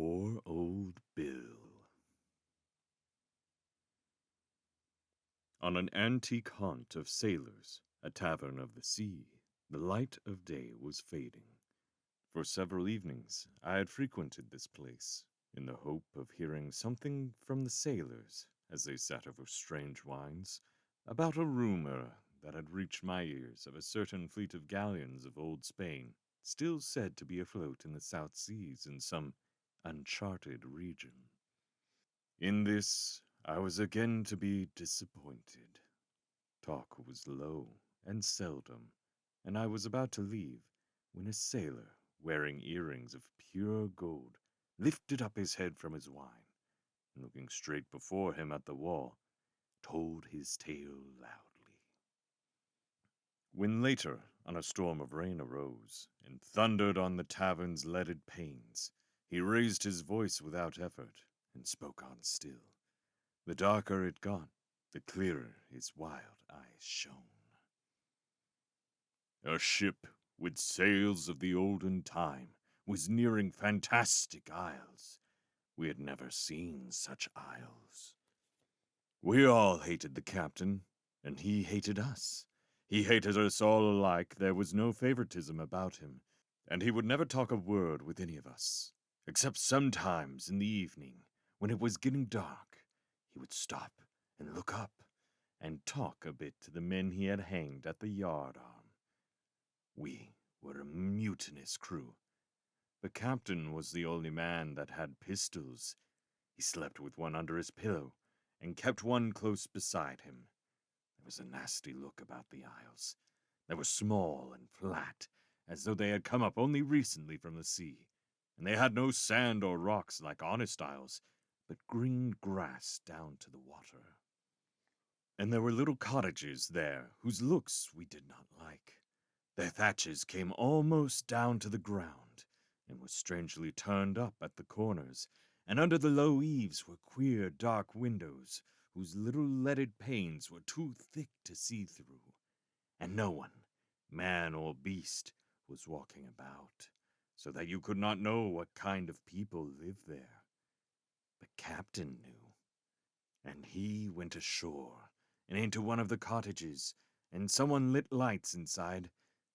Poor old Bill. On an antique haunt of sailors, a tavern of the sea, the light of day was fading. For several evenings I had frequented this place, in the hope of hearing something from the sailors, as they sat over strange wines, about a rumor that had reached my ears of a certain fleet of galleons of old Spain, still said to be afloat in the South Seas in some uncharted region. In this I was again to be disappointed. Talk was low and seldom, and I was about to leave when a sailor, wearing earrings of pure gold, lifted up his head from his wine, and looking straight before him at the wall, told his tale loudly. When later on a storm of rain arose, and thundered on the tavern's leaded panes, he raised his voice without effort, and spoke on still. The darker it got, the clearer his wild eyes shone. A ship with sails of the olden time was nearing fantastic isles. We had never seen such isles. We all hated the captain, and he hated us. He hated us all alike. There was no favoritism about him, and he would never talk a word with any of us, except sometimes in the evening, when it was getting dark. He would stop and look up and talk a bit to the men he had hanged at the yardarm. We were a mutinous crew. The captain was the only man that had pistols. He slept with one under his pillow, and kept one close beside him. There was a nasty look about the isles. They were small and flat, as though they had come up only recently from the sea, and they had no sand or rocks like honest isles, but green grass down to the water. And there were little cottages there whose looks we did not like. Their thatches came almost down to the ground, and were strangely turned up at the corners, and under the low eaves were queer dark windows, whose little leaded panes were too thick to see through, and no one, man or beast, was walking about, so that you could not know what kind of people lived there. The captain knew, and he went ashore, and into one of the cottages, and someone lit lights inside,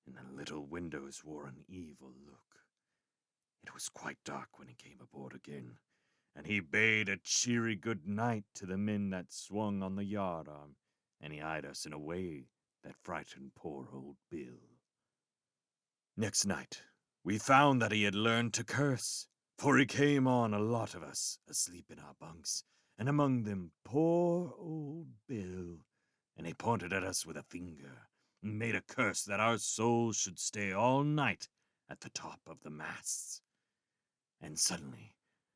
and the little windows wore an evil look. It was quite dark when he came aboard again, and he bade a cheery good night to the men that swung on the yardarm, and he eyed us in a way that frightened poor old Bill. Next night, we found that he had learned to curse, for he came on a lot of us asleep in our bunks, and among them poor old Bill, and he pointed at us with a finger, and made a curse that our souls should stay all night at the top of the masts. And suddenly,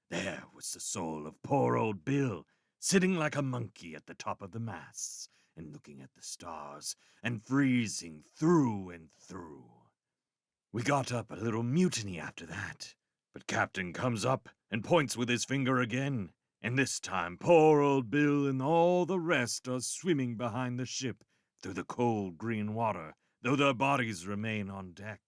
there was the soul of poor old Bill, sitting like a monkey at the top of the masts, and looking at the stars, and freezing through and through. We got up a little mutiny after that, but Captain comes up and points with his finger again, and this time poor old Bill and all the rest are swimming behind the ship through the cold green water, though their bodies remain on deck.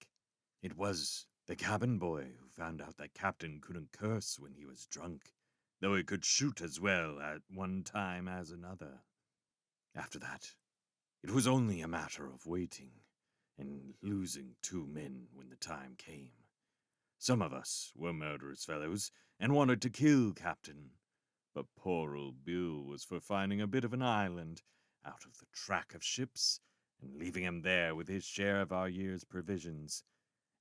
It was the cabin boy who found out that Captain couldn't curse when he was drunk, though he could shoot as well at one time as another. After that, it was only a matter of waiting, and losing 2 men when the time came. Some of us were murderous fellows, and wanted to kill Captain, but poor old Bill was for finding a bit of an island out of the track of ships, and leaving him there with his share of our year's provisions.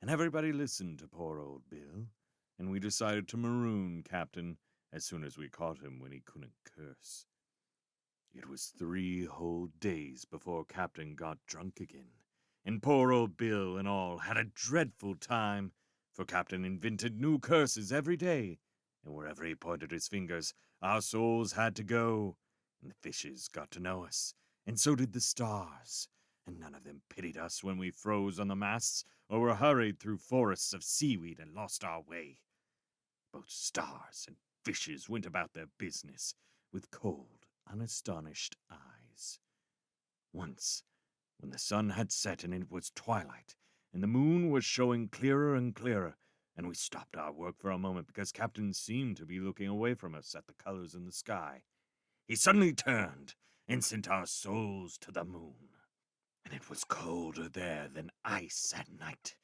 And everybody listened to poor old Bill, and we decided to maroon Captain as soon as we caught him when he couldn't curse. It was 3 whole days before Captain got drunk again, and poor old Bill and all had a dreadful time, for Captain invented new curses every day, and wherever he pointed his fingers, our souls had to go, and the fishes got to know us, and so did the stars, and none of them pitied us when we froze on the masts, or were hurried through forests of seaweed and lost our way. Both stars and fishes went about their business with cold, unastonished eyes. Once, when the sun had set and it was twilight, and the moon was showing clearer and clearer, and we stopped our work for a moment because Captain seemed to be looking away from us at the colors in the sky. He suddenly turned and sent our souls to the moon. And it was colder there than ice at night,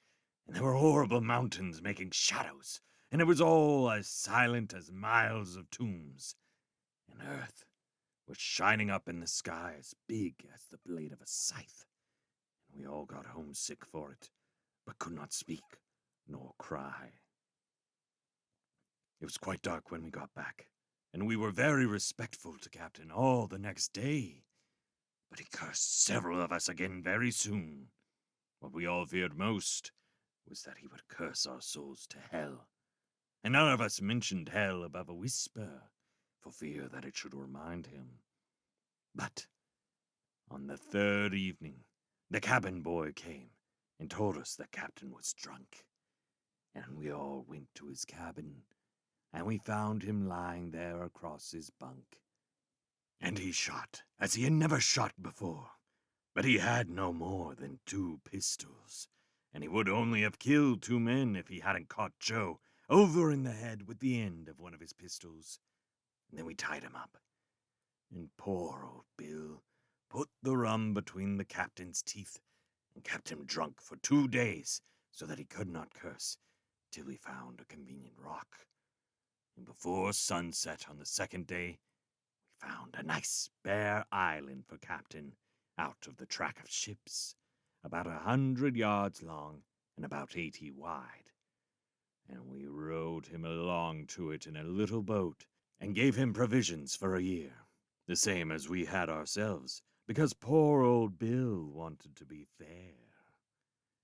and there were horrible mountains making shadows, and it was all as silent as miles of tombs. And Earth was shining up in the sky as big as the blade of a scythe, and we all got homesick for it, but could not speak nor cry. It was quite dark when we got back, and we were very respectful to Captain all the next day. But he cursed several of us again very soon. What we all feared most was that he would curse our souls to hell, and none of us mentioned hell above a whisper, for fear that it should remind him. But on the third evening, the cabin boy came and told us the captain was drunk, and we all went to his cabin, and we found him lying there across his bunk. And he shot as he had never shot before, but he had no more than 2 pistols, and he would only have killed 2 men if he hadn't caught Joe over in the head with the end of one of his pistols. And then we tied him up, and poor old Bill put the rum between the captain's teeth and kept him drunk for 2 days so that he could not curse till we found a convenient rock. And before sunset on the second day, we found a nice bare island for Captain out of the track of ships, about 100 yards long and about 80 wide. And we rowed him along to it in a little boat and gave him provisions for a year, the same as we had ourselves, because poor old Bill wanted to be fair.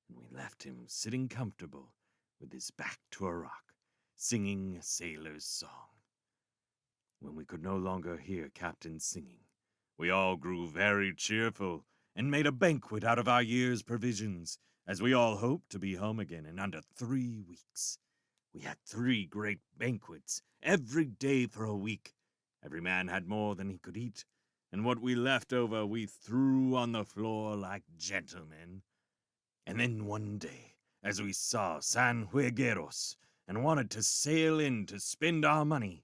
And we left him sitting comfortable with his back to a rock, singing a sailor's song. When we could no longer hear Captain singing, we all grew very cheerful and made a banquet out of our year's provisions, as we all hoped to be home again in under 3 weeks. We had 3 great banquets every day for a week. Every man had more than he could eat, and what we left over we threw on the floor like gentlemen. And then one day, as we saw San Juegueros and wanted to sail in to spend our money,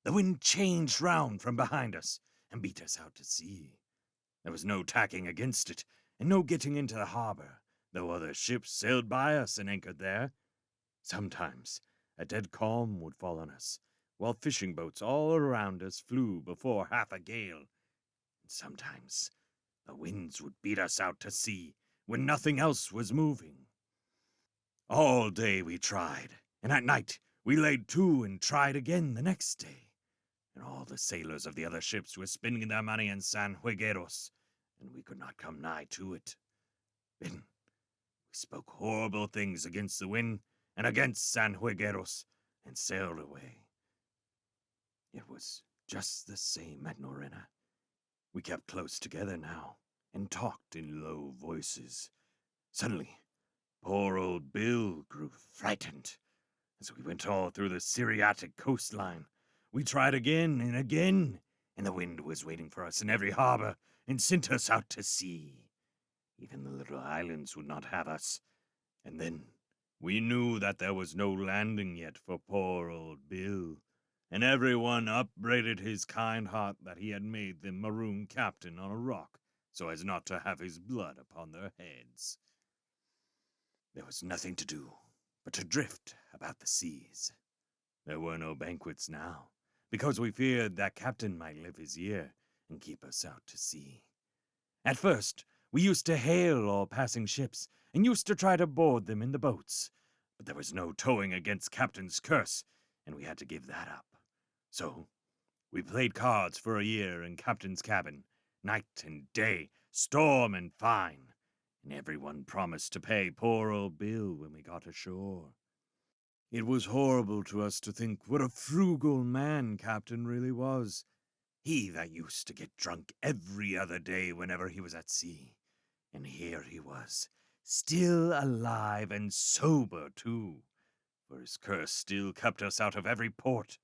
the wind changed round from behind us and beat us out to sea. There was no tacking against it, and no getting into the harbor, though other ships sailed by us and anchored there. Sometimes a dead calm would fall on us, while fishing boats all around us flew before half a gale. And sometimes the winds would beat us out to sea when nothing else was moving. All day we tried, and at night we laid to and tried again the next day. And all the sailors of the other ships were spending their money in San Juegueros, and we could not come nigh to it. Then we spoke horrible things against the wind and against San Juegueros, and sailed away. It was just the same at Norena. We kept close together now, and talked in low voices. Suddenly, poor old Bill grew frightened. As we went all through the Syriatic coastline, we tried again and again, and the wind was waiting for us in every harbor and sent us out to sea. Even the little islands would not have us. And then we knew that there was no landing yet for poor old Bill, and everyone upbraided his kind heart that he had made them maroon captain on a rock so as not to have his blood upon their heads. There was nothing to do but to drift about the seas. There were no banquets now, because we feared that captain might live his year and keep us out to sea. At first, we used to hail all passing ships and used to try to board them in the boats, but there was no towing against captain's curse, and we had to give that up. So we played cards for a year in captain's cabin, night and day, storm and fine, and everyone promised to pay poor old Bill when we got ashore. It was horrible to us to think what a frugal man Captain really was. He that used to get drunk every other day whenever he was at sea. And here he was, still alive and sober too, for his curse still kept us out of every port,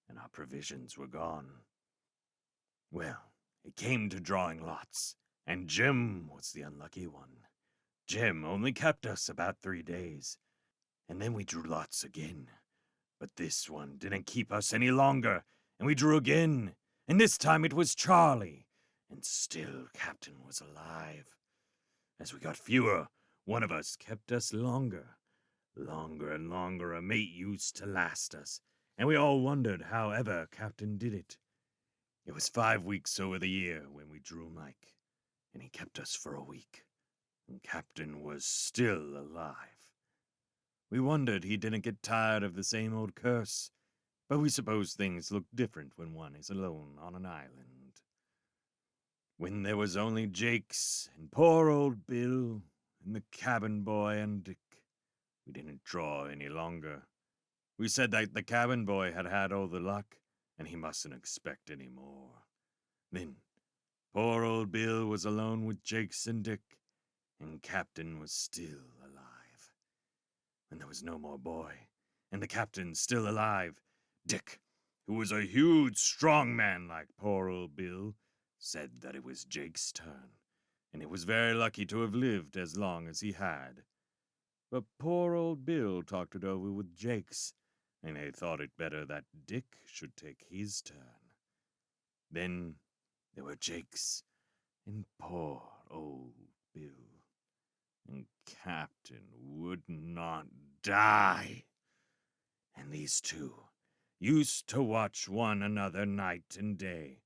and our provisions were gone. Well, it came to drawing lots, and Jim was the unlucky one. Jim only kept us about 3 days, And then we drew lots again. But this one didn't keep us any longer, and we drew again, and this time it was Charlie. And still Captain was alive. As we got fewer, one of us kept us longer. Longer and longer a mate used to last us, and we all wondered how ever Captain did it. It was 5 weeks over the year when we drew Mike, and he kept us for a week, and Captain was still alive. We wondered he didn't get tired of the same old curse, but we suppose things look different when one is alone on an island. When there was only Jakes and poor old Bill and the cabin boy and Dick, we didn't draw any longer. We said that the cabin boy had had all the luck, and he mustn't expect any more. Then, poor old Bill was alone with Jakes and Dick, and Captain was still alive. When there was no more boy, and the Captain still alive, Dick, who was a huge, strong man like poor old Bill, said that it was Jake's turn, and he was very lucky to have lived as long as he had. But poor old Bill talked it over with Jake's, and they thought it better that Dick should take his turn. Then there were Jake's and poor old Bill, and Captain would not die. And these two used to watch one another night and day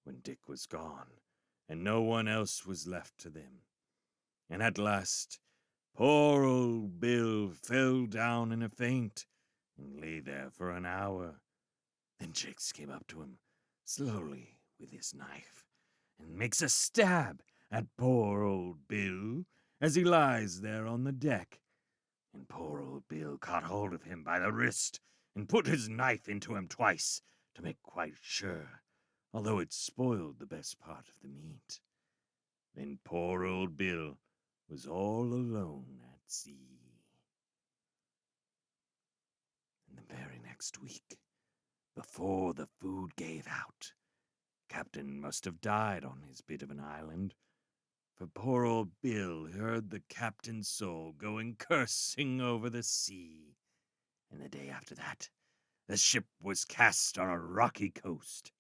when Dick was gone, and no one else was left to them. And at last, poor old Bill fell down in a faint and lay there for an hour. Then Jakes came up to him slowly with his knife and makes a stab at poor old Bill as he lies there on the deck. And poor old Bill caught hold of him by the wrist and put his knife into him twice to make quite sure, although it spoiled the best part of the meat. Then poor old Bill was all alone at sea. And the very next week, before the food gave out, Captain must have died on his bit of an island, for poor old Bill heard the captain's soul going cursing over the sea. And the day after that, the ship was cast on a rocky coast.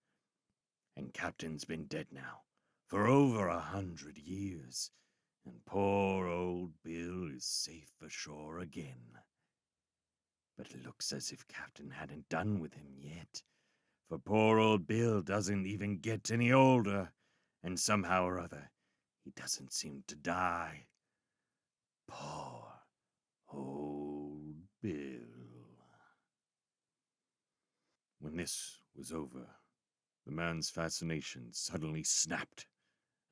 And Captain's been dead now for over 100 years, and poor old Bill is safe ashore again. But it looks as if Captain hadn't done with him yet, for poor old Bill doesn't even get any older, and somehow or other, he doesn't seem to die. Poor old Bill. When this was over, the man's fascination suddenly snapped,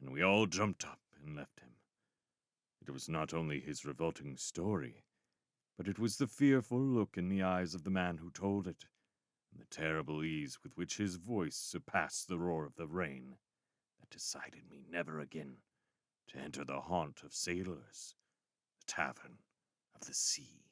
and we all jumped up and left him. It was not only his revolting story, but it was the fearful look in the eyes of the man who told it, and the terrible ease with which his voice surpassed the roar of the rain, that decided me never again to enter the haunt of sailors, the tavern of the sea.